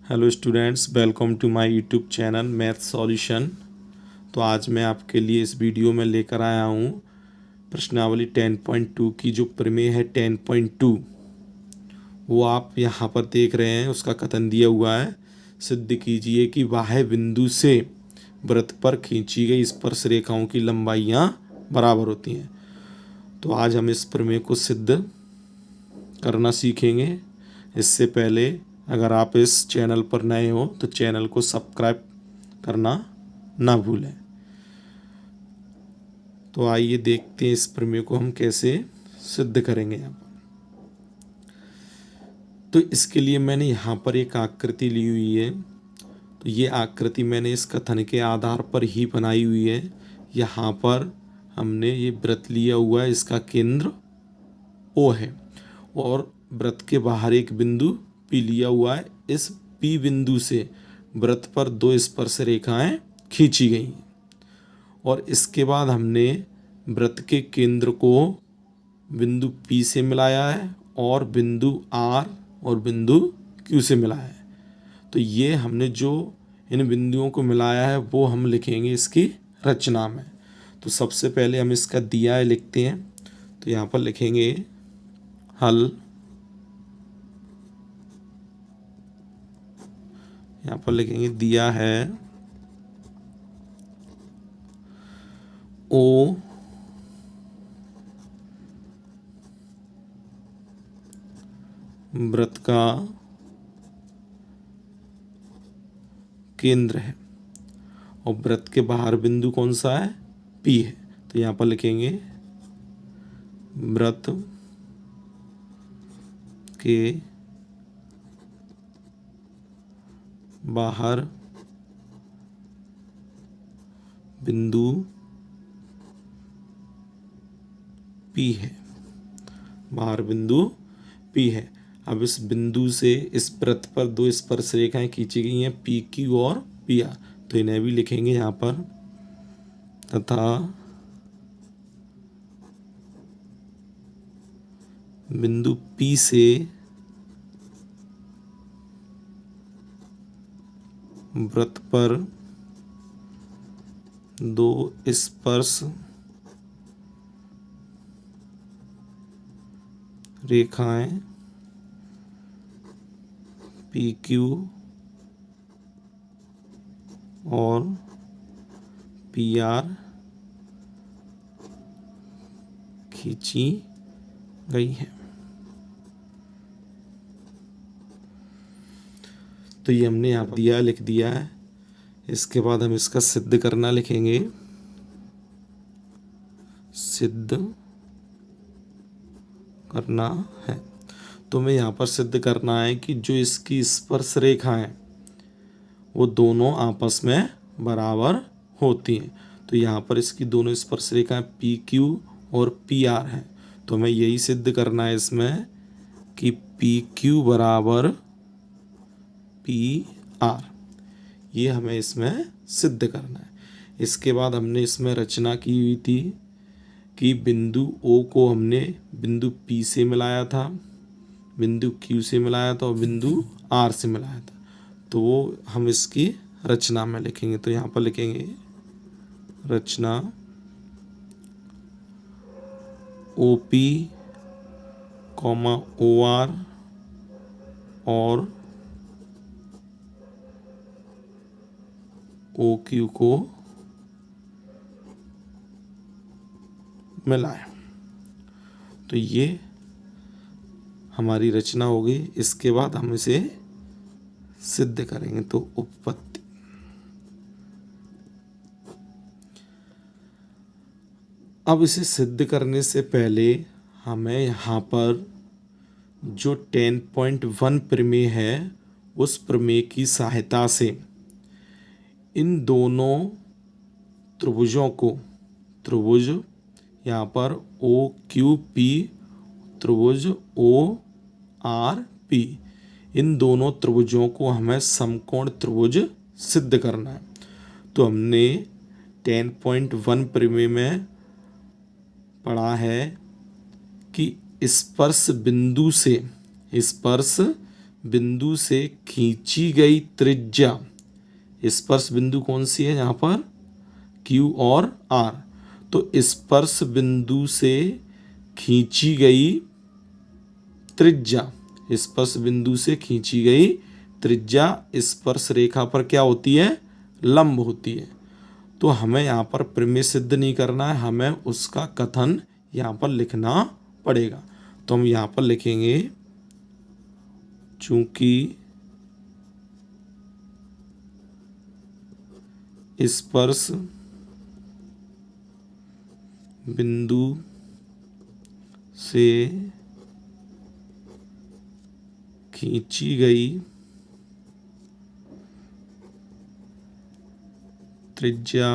Hello students, welcome to my YouTube channel math solution. तो आज मैं आपके लिए इस वीडियो में लेकर आया हूँ प्रश्नावली 10.2 की जो प्रमेय है 10.2, वो आप यहाँ पर देख रहे हैं। उसका कथन दिया हुआ है, सिद्ध कीजिए कि बाह्य बिंदु से वृत्त पर खींची गई स्पर्श रेखाओं की लंबाइयाँ बराबर होती हैं। तो आज हम इस प्रमेय को सिद्ध करना सीखेंगे। इससे पहले अगर आप इस चैनल पर नए हो तो चैनल को सब्सक्राइब करना ना भूलें। तो आइए देखते हैं इस प्रमेय को हम कैसे सिद्ध करेंगे। यहाँ पर तो इसके लिए मैंने यहाँ पर एक आकृति ली हुई है। तो ये आकृति मैंने इस कथन के आधार पर ही बनाई हुई है। यहाँ पर हमने ये वृत्त लिया हुआ है, इसका केंद्र O है और वृत्त के बाहर एक बिंदु P लिया हुआ है। इस P बिंदु से वृत्त पर दो स्पर्श रेखाएं खींची गई हैं और इसके बाद हमने वृत्त के केंद्र को बिंदु P से मिलाया है और बिंदु R और बिंदु Q से मिलाया है। तो ये हमने जो इन बिंदुओं को मिलाया है वो हम लिखेंगे इसकी रचना में। तो सबसे पहले हम इसका दिया है लिखते हैं। तो यहाँ पर लिखेंगे हल। यहाँ पर लिखेंगे दिया है O वृत्त का केंद्र है और वृत्त के बाहर बिंदु कौन सा है? P है। तो यहाँ पर लिखेंगे वृत्त के बाहर बिंदु P है, बाहर बिंदु P है। अब इस बिंदु से इस वृत्त पर दो स्पर्श रेखाएं खींची गई हैं, PQ और PR। तो इन्हें भी लिखेंगे यहाँ पर, तथा बिंदु P से वृत्त पर दो स्पर्श रेखाएं PQ और PR खींची गई है। तो ये हमने यहाँ दिया लिख दिया है। इसके बाद हम इसका सिद्ध करना लिखेंगे। सिद्ध करना है तो हमें यहाँ पर सिद्ध करना है कि जो इसकी स्पर्श रेखा है वो दोनों आपस में बराबर होती हैं। तो यहाँ पर इसकी दोनों स्पर्श रेखाएं PQ और PR हैं। तो हमें यही सिद्ध करना है इसमें कि PQ बराबर PR, ये हमें इसमें सिद्ध करना है। इसके बाद हमने इसमें रचना की हुई थी कि बिंदु O को हमने बिंदु P से मिलाया था, बिंदु Q से मिलाया था और बिंदु R से मिलाया था। तो वो हम इसकी रचना में लिखेंगे। तो यहाँ पर लिखेंगे रचना OP, OR और OQ को मिलाया। तो ये हमारी रचना होगी। इसके बाद हम इसे सिद्ध करेंगे। तो उपपत्ति, अब इसे सिद्ध करने से पहले हमें यहाँ पर जो 10.1 प्रमेय है उस प्रमेय की सहायता से इन दोनों त्रिभुजों को, त्रिभुज यहाँ पर OQP, त्रिभुज ORP, इन दोनों त्रिभुजों को हमें समकोण त्रिभुज सिद्ध करना है। तो हमने 10.1 प्रमेय में पढ़ा है कि स्पर्श बिंदु से, स्पर्श बिंदु से खींची गई त्रिज्या, स्पर्श बिंदु कौन सी है यहाँ पर, Q और R। तो स्पर्श बिंदु से खींची गई त्रिज्या, स्पर्श बिंदु से खींची गई त्रिज्या स्पर्श रेखा पर क्या होती है, लंब होती है। तो हमें यहाँ पर प्रमेय सिद्ध नहीं करना है, हमें उसका कथन यहाँ पर लिखना पड़ेगा। तो हम यहाँ पर लिखेंगे चूंकि स्पर्श बिंदु से खींची गई त्रिज्या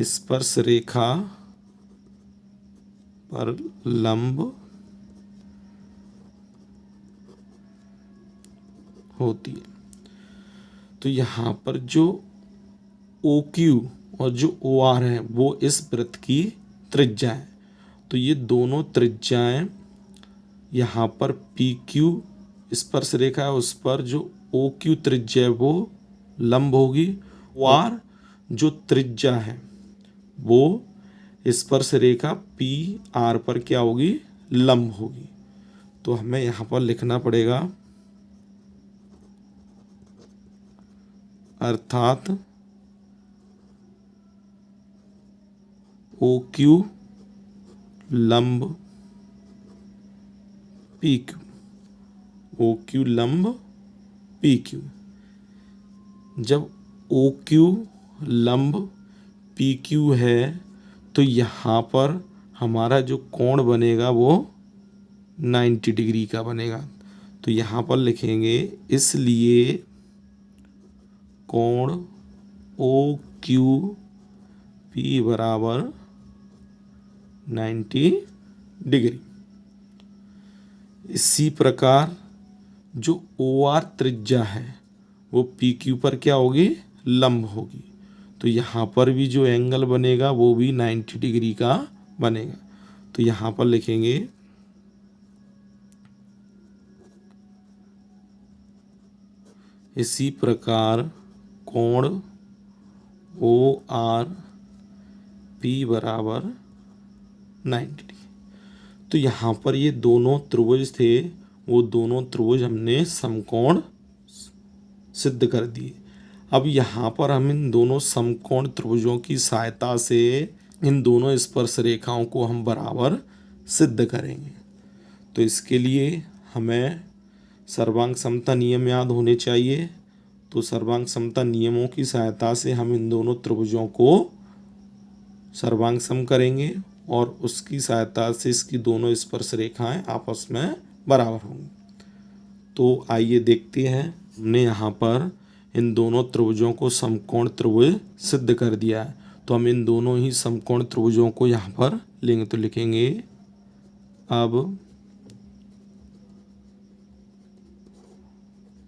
स्पर्श रेखा पर लंब होती है। तो यहाँ पर जो OQ और जो OR है वो इस वृत्त की त्रिज्या है। तो ये दोनों त्रिज्याएं यहाँ पर PQ स्पर्श रेखा है, उस पर जो OQ त्रिज्या है वो लंब होगी। OR जो त्रिज्या है वो स्पर्श रेखा PR पर क्या होगी, लंब होगी। तो हमें यहाँ पर लिखना पड़ेगा अर्थात OQ लंब PQ, OQ लंब PQ। जब OQ लंब PQ है तो यहाँ पर हमारा जो कोण बनेगा वो 90 डिग्री का बनेगा। तो यहाँ पर लिखेंगे इसलिए कोण OQP बराबर 90 डिग्री। इसी प्रकार जो OR त्रिज्या है वो PQ पर क्या होगी, लंब होगी। तो यहाँ पर भी जो एंगल बनेगा वो भी 90 डिग्री का बनेगा। तो यहाँ पर लिखेंगे इसी प्रकार कोण ORP बराबर 90 डिग्री। तो यहाँ पर ये दोनों त्रिभुज थे, वो दोनों त्रिभुज हमने समकोण सिद्ध कर दिए। अब यहाँ पर हम इन दोनों समकोण त्रिभुजों की सहायता से इन दोनों स्पर्श रेखाओं को हम बराबर सिद्ध करेंगे। तो इसके लिए हमें सर्वांग समता नियम याद होने चाहिए। तो सर्वांग समता नियमों की सहायता से हम इन दोनों त्रिभुजों को सर्वांग सम करेंगे और उसकी सहायता से इसकी दोनों स्पर्श रेखाएं आपस में बराबर होंगी। तो आइए देखते हैं, हमने यहाँ पर इन दोनों त्रिभुजों को समकोण त्रिभुज सिद्ध कर दिया है। तो हम इन दोनों ही समकोण त्रिभुजों को यहाँ पर लेंगे। तो लिखेंगे अब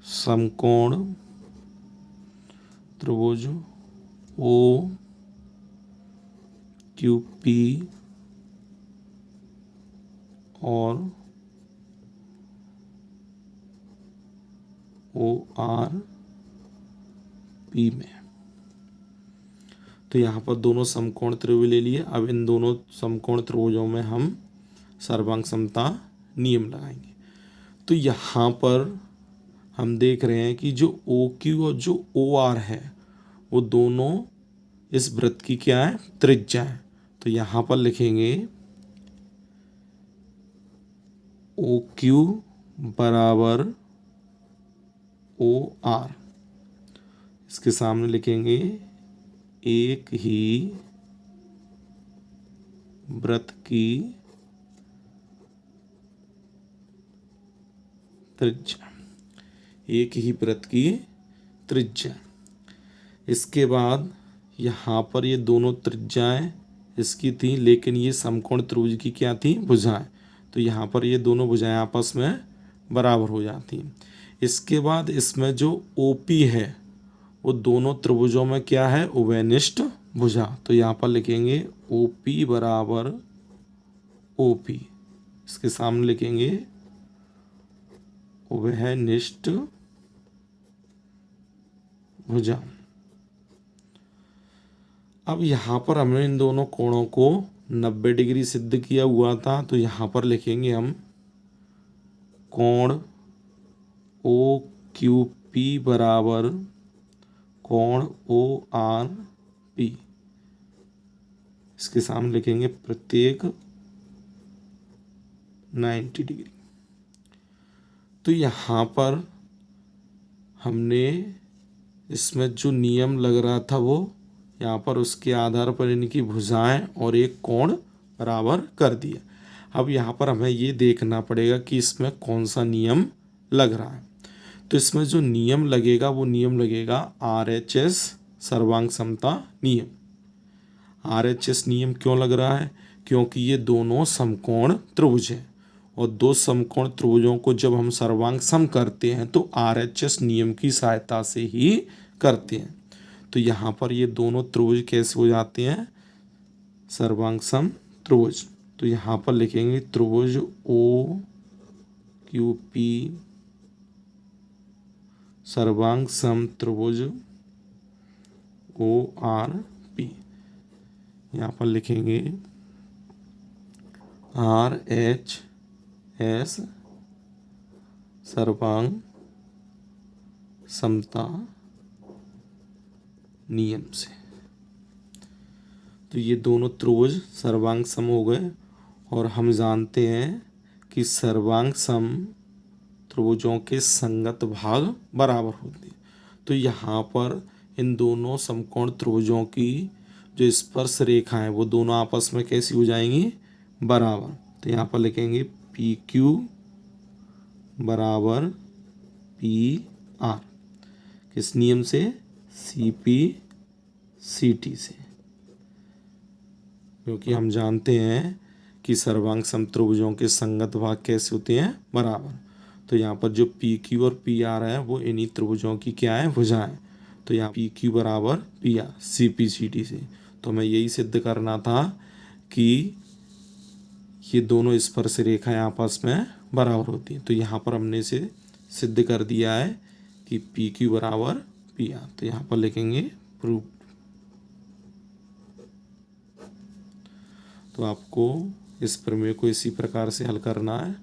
समकोण त्रिभुज OQP और ORP में। तो यहाँ पर दोनों समकोण त्रिभुज ले लिए। अब इन दोनों समकोण त्रिभुजों में हम सर्वांग समता नियम लगाएंगे। तो यहाँ पर हम देख रहे हैं कि जो OQ और जो OR है वो दोनों इस वृत्त की क्या है, त्रिज्या है। तो यहाँ पर लिखेंगे OQ बराबर OR, इसके सामने लिखेंगे एक ही वृत्त की त्रिज्या, एक ही वृत्त की त्रिज्या। इसके बाद यहाँ पर ये दोनों त्रिज्याएं इसकी थी, लेकिन ये समकोण त्रिभुज की क्या थी, भुजाएं। तो यहाँ पर ये दोनों भुजाएं आपस में बराबर हो जाती हैं। इसके बाद इसमें जो OP है वो दोनों त्रिभुजों में क्या है, उभयनिष्ठ भुजा। तो यहाँ पर लिखेंगे OP बराबर OP, इसके सामने लिखेंगे उभयनिष्ठ भुजा। अब यहाँ पर हमने इन दोनों कोणों को 90 डिग्री सिद्ध किया हुआ था, तो यहाँ पर लिखेंगे हम कोण ओ क्यू पी बराबर कोण ओ आर पी। इसके सामने लिखेंगे प्रत्येक 90 डिग्री। तो यहाँ पर हमने इसमें जो नियम लग रहा था वो यहाँ पर उसके आधार पर इनकी भुजाएं और एक कोण बराबर कर दिया। अब यहाँ पर हमें ये देखना पड़ेगा कि इसमें कौन सा नियम लग रहा है। तो इसमें जो नियम लगेगा वो नियम लगेगा RHS सर्वांग समता नियम। RHS नियम क्यों लग रहा है? क्योंकि ये दोनों समकोण त्रिभुज हैं और दो समकोण त्रिभुजों को जब हम सर्वांग सम करते हैं तो RHS नियम की सहायता से ही करते हैं। तो यहाँ पर ये दोनों त्रिभुज कैसे हो जाते हैं? सर्वांग सम त्रिभुज। तो यहाँ पर लिखेंगे त्रिभुज OQP सर्वांग सम त्रिभुज ORP। यहाँ पर लिखेंगे RHS सर्वांग समता नियम से। तो ये दोनों त्रिभुज सर्वांग सम हो गए और हम जानते हैं कि सर्वांग सम त्रिभुजों के संगत भाग बराबर होते हैं। तो यहाँ पर इन दोनों समकोण त्रिभुजों की जो स्पर्श रेखा है वो दोनों आपस में कैसी हो जाएंगी? बराबर। तो यहाँ पर लिखेंगे PQ बराबर PR। किस नियम से? CP/CT से। क्योंकि हम जानते हैं कि सर्वांग समत्रिभुजों के संगत भाग कैसे होते हैं? बराबर। तो यहाँ पर जो PQ और PR है वो इन्हीं त्रिभुजों की क्या है? भुजाएं। तो यहाँ PQ बराबर PR CP/CT से। तो हमें यही सिद्ध करना था कि ये दोनों स्पर्श रेखाएं आपस में बराबर होती हैं। तो यहाँ पर हमने इसे सिद्ध कर दिया है कि PQ बराबर PR। तो यहाँ पर लिखेंगे प्रूफ। तो आपको इस प्रमेय को इसी प्रकार से हल करना है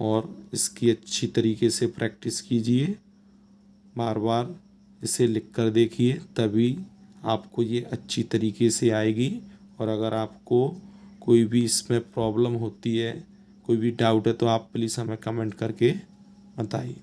और इसकी अच्छी तरीके से प्रैक्टिस कीजिए। बार बार इसे लिख कर देखिए, तभी आपको ये अच्छी तरीके से आएगी। और अगर आपको कोई भी इसमें प्रॉब्लम होती है, कोई भी डाउट है, तो आप प्लीज़ हमें कमेंट करके बताइए।